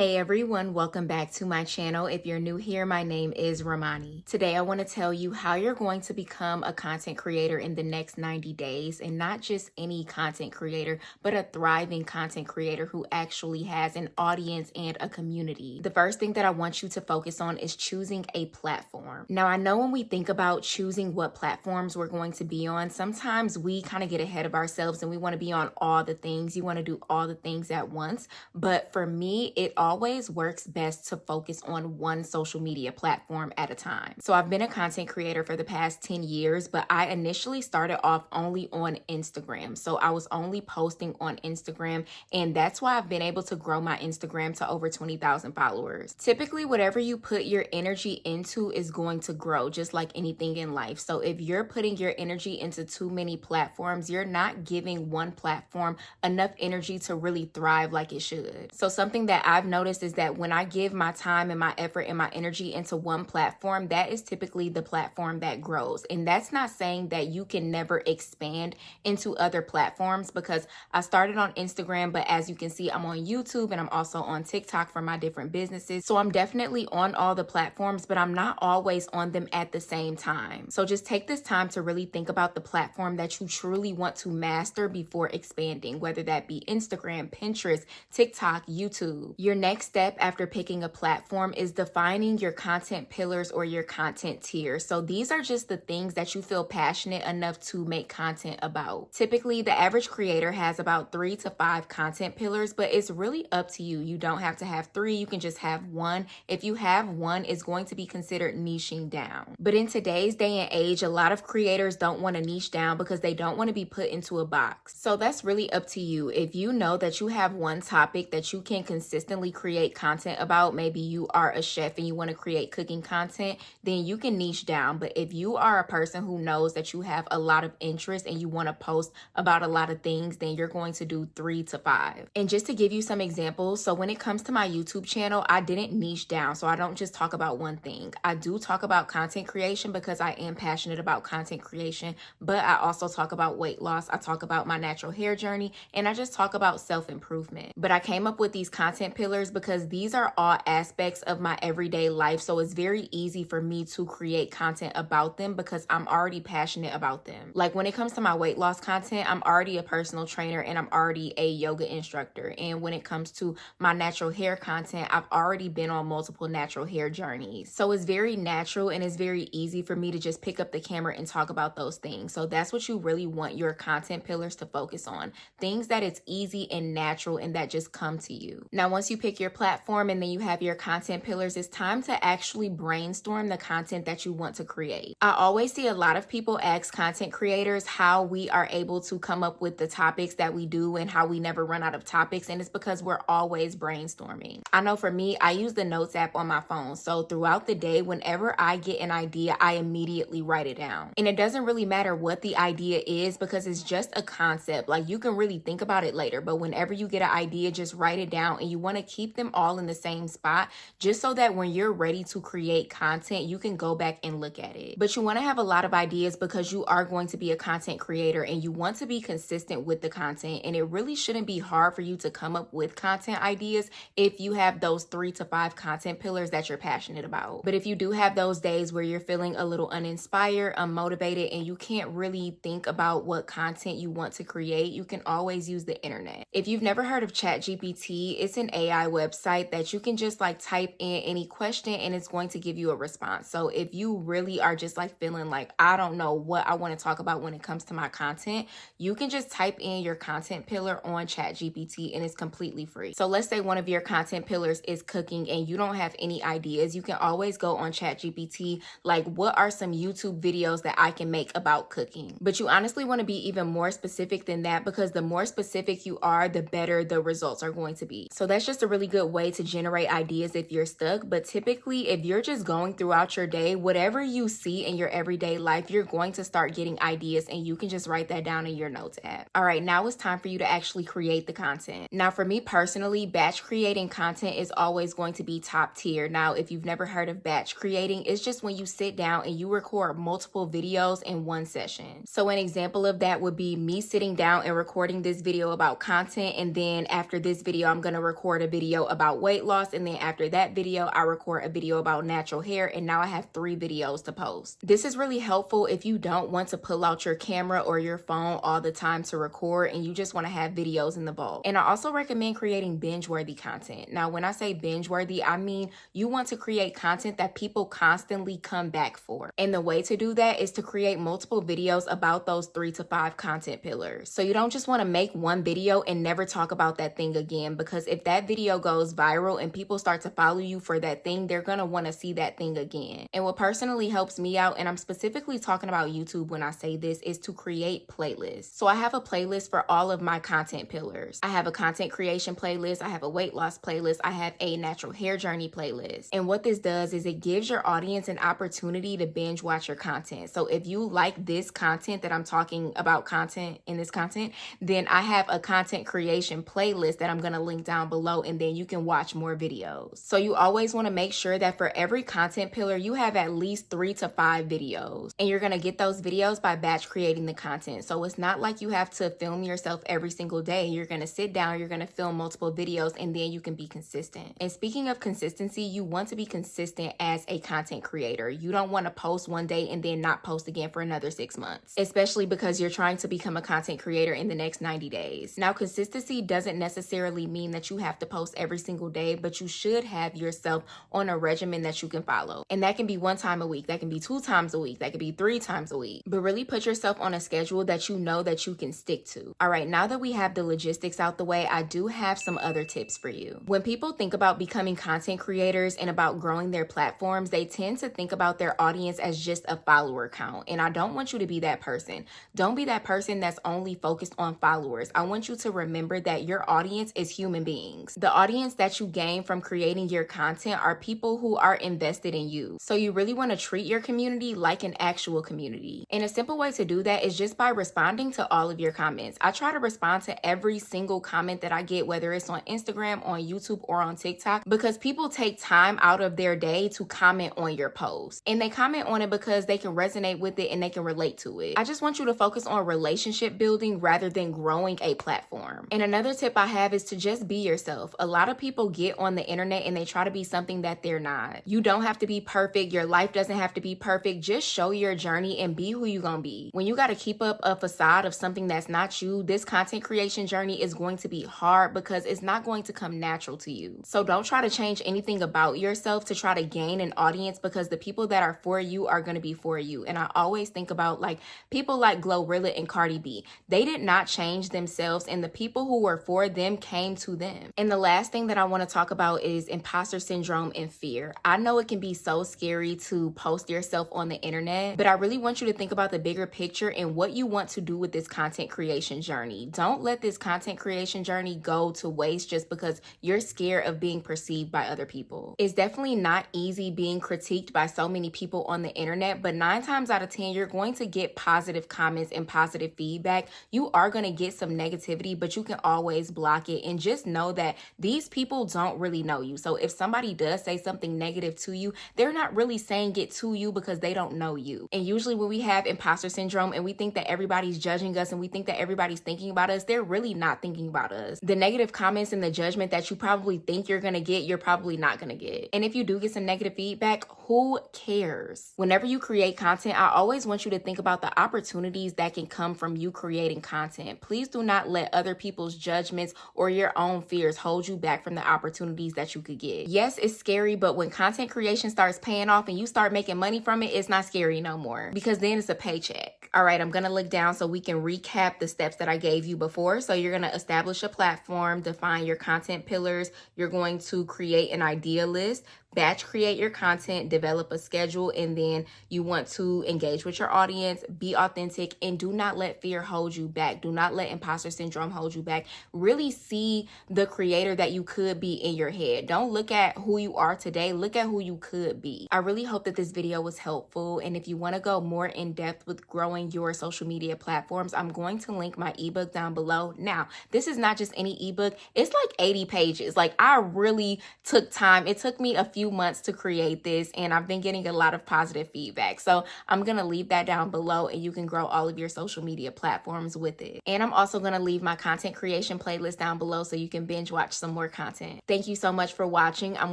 Hey everyone, welcome back to my channel. If you're new here, my name is Ramani. Today I want to tell you how you're going to become a content creator in the next 90 days, and not just any content creator, but a thriving content creator who actually has an audience and a community. The first thing that I want you to focus on is choosing a platform. Now, I know when we think about choosing what platforms we're going to be on, sometimes we kind of get ahead of ourselves and we want to be on all the things. You want to do all the things at once. But for me, it always works best to focus on one social media platform at a time. So I've been a content creator for the past 10 years, but I initially started off only on Instagram. So I was only posting on Instagram, and that's why I've been able to grow my Instagram to over 20,000 followers. Typically, whatever you put your energy into is going to grow, just like anything in life. So if you're putting your energy into too many platforms, you're not giving one platform enough energy to really thrive like it should. So something that I've noticed is that when I give my time and my effort and my energy into one platform, that is typically the platform that grows. And that's not saying that you can never expand into other platforms, because I started on Instagram, but as you can see, I'm on YouTube and I'm also on TikTok for my different businesses. So I'm definitely on all the platforms, but I'm not always on them at the same time. So just take this time to really think about the platform that you truly want to master before expanding, whether that be Instagram, Pinterest, TikTok, YouTube. Your next step after picking a platform is defining your content pillars or your content tiers. So these are just the things that you feel passionate enough to make content about. Typically, the average creator has about 3 to 5 content pillars, but it's really up to you. You don't have to have 3, you can just have 1. If you have 1, it's going to be considered niching down. But in today's day and age, a lot of creators don't want to niche down because they don't want to be put into a box. So that's really up to you. If you know that you have one topic that you can consistently create content about, maybe you are a chef and you want to create cooking content, then you can niche down. But if you are a person who knows that you have a lot of interest and you want to post about a lot of things, then you're going to do 3 to 5. And just to give you some examples, so when it comes to my YouTube channel, I didn't niche down. So I don't just talk about one thing. I do talk about content creation because I am passionate about content creation, but I also talk about weight loss. I talk about my natural hair journey, and I just talk about self-improvement. But I came up with these content pillars because these are all aspects of my everyday life. So it's very easy for me to create content about them because I'm already passionate about them. Like when it comes to my weight loss content, I'm already a personal trainer and I'm already a yoga instructor. And when it comes to my natural hair content, I've already been on multiple natural hair journeys. So it's very natural and it's very easy for me to just pick up the camera and talk about those things. So that's what you really want your content pillars to focus on. Things that it's easy and natural and that just come to you. Now, once you pick your platform and then you have your content pillars, it's time to actually brainstorm the content that you want to create. I always see a lot of people ask content creators how we are able to come up with the topics that we do and how we never run out of topics. And it's because we're always brainstorming. I know for me, I use the notes app on my phone. So throughout the day, whenever I get an idea, I immediately write it down. And it doesn't really matter what the idea is because it's just a concept. Like you can really think about it later, but whenever you get an idea, just write it down, and you want to keep them all in the same spot just so that when you're ready to create content, you can go back and look at it. But you want to have a lot of ideas because you are going to be a content creator and you want to be consistent with the content, and it really shouldn't be hard for you to come up with content ideas if you have those 3 to 5 content pillars that you're passionate about. But if you do have those days where you're feeling a little uninspired, unmotivated, and you can't really think about what content you want to create, you can always use the internet. If you've never heard of ChatGPT, it's an AI website that you can just like type in any question and it's going to give you a response. So if you really are just like feeling like, I don't know what I want to talk about when it comes to my content, you can just type in your content pillar on ChatGPT and it's completely free. So let's say one of your content pillars is cooking and you don't have any ideas. You can always go on ChatGPT, like what are some YouTube videos that I can make about cooking? But you honestly want to be even more specific than that, because the more specific you are, the better the results are going to be. So that's just a really good way to generate ideas if you're stuck. But typically, if you're just going throughout your day, whatever you see in your everyday life, you're going to start getting ideas and you can just write that down in your notes app. All right, now it's time for you to actually create the content. Now, for me personally, batch creating content is always going to be top tier. Now, if you've never heard of batch creating, it's just when you sit down and you record multiple videos in one session. So an example of that would be me sitting down and recording this video about content, and then after this video, I'm going to record a video video about weight loss, and then after that video, I record a video about natural hair, and now I have 3 videos to post. This is really helpful if you don't want to pull out your camera or your phone all the time to record and you just want to have videos in the bulk. And I also recommend creating binge-worthy content. Now, when I say binge-worthy, I mean you want to create content that people constantly come back for. And the way to do that is to create multiple videos about those 3 to 5 content pillars. So you don't just want to make one video and never talk about that thing again, because if that video goes viral and people start to follow you for that thing, they're going to want to see that thing again. And what personally helps me out, and I'm specifically talking about YouTube when I say this, is to create playlists. So I have a playlist for all of my content pillars. I have a content creation playlist, I have a weight loss playlist, I have a natural hair journey playlist. And what this does is it gives your audience an opportunity to binge watch your content. So if you like this content that I'm talking about, content in this content, then I have a content creation playlist that I'm going to link down below, and then you can watch more videos. So you always want to make sure that for every content pillar, you have at least 3 to 5 videos, and you're going to get those videos by batch creating the content. So it's not like you have to film yourself every single day. You're going to sit down, you're going to film multiple videos, and then you can be consistent. And speaking of consistency, you want to be consistent as a content creator. You don't want to post one day and then not post again for another 6 months, especially because you're trying to become a content creator in the next 90 days. Now, consistency doesn't necessarily mean that you have to post every single day, but you should have yourself on a regimen that you can follow. And that can be 1 time a week, that can be 2 times a week, that could be 3 times a week. But really put yourself on a schedule that you know that you can stick to. All right, now that we have the logistics out the way, I do have some other tips for you. When people think about becoming content creators and about growing their platforms, they tend to think about their audience as just a follower count. And I don't want you to be that person. Don't be that person that's only focused on followers. I want you to remember that your audience is human beings. The audience that you gain from creating your content are people who are invested in you. So you really want to treat your community like an actual community. And a simple way to do that is just by responding to all of your comments. I try to respond to every single comment that I get, whether it's on Instagram, on YouTube, or on TikTok, because people take time out of their day to comment on your post. And they comment on it because they can resonate with it and they can relate to it. I just want you to focus on relationship building rather than growing a platform. And another tip I have is to just be yourself. A lot of people get on the internet and they try to be something that they're not. You don't have to be perfect. Your life doesn't have to be perfect. Just show your journey and be who you're gonna be. When you got to keep up a facade of something that's not you, this content creation journey is going to be hard because it's not going to come natural to you. So don't try to change anything about yourself to try to gain an audience, because the people that are for you are going to be for you. And I always think about like people like Glorilla and Cardi B. They did not change themselves, and the people who were for them came to them. And the last thing that I want to talk about is imposter syndrome and fear. I know it can be so scary to post yourself on the internet, but I really want you to think about the bigger picture and what you want to do with this content creation journey. Don't let this content creation journey go to waste just because you're scared of being perceived by other people. It's definitely not easy being critiqued by so many people on the internet, but 9 times out of 10, you're going to get positive comments and positive feedback. You are going to get some negativity, but you can always block it, and just know that these people don't really know you. So if somebody does say something negative to you, they're not really saying it to you because they don't know you. And usually when we have imposter syndrome and we think that everybody's judging us and we think that everybody's thinking about us, they're really not thinking about us. The negative comments and the judgment that you probably think you're going to get, you're probably not going to get. And if you do get some negative feedback, who cares? Whenever you create content, I always want you to think about the opportunities that can come from you creating content. Please do not let other people's judgments or your own fears hold you back from the opportunities that you could get. Yes, it's scary, but when content creation starts paying off and you start making money from it, it's not scary no more, because then it's a paycheck. All right, I'm going to look down so we can recap the steps that I gave you before. So you're going to establish a platform, define your content pillars. You're going to create an idea list, batch create your content, develop a schedule, and then you want to engage with your audience, be authentic, and do not let fear hold you back. Do not let imposter syndrome hold you back. Really see the creator that you could be in your head. Don't look at who you are today. Look at who you could be. I really hope that this video was helpful. And if you want to go more in depth with growing growing your social media platforms, I'm going to link my ebook down below. Now, this is not just any ebook. It's like 80 pages. Like, I really took time. It took me a few months to create this, and I've been getting a lot of positive feedback. So I'm going to leave that down below, and you can grow all of your social media platforms with it. And I'm also going to leave my content creation playlist down below so you can binge watch some more content. Thank you so much for watching. I'm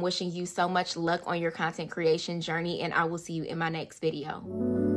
wishing you so much luck on your content creation journey, and I will see you in my next video.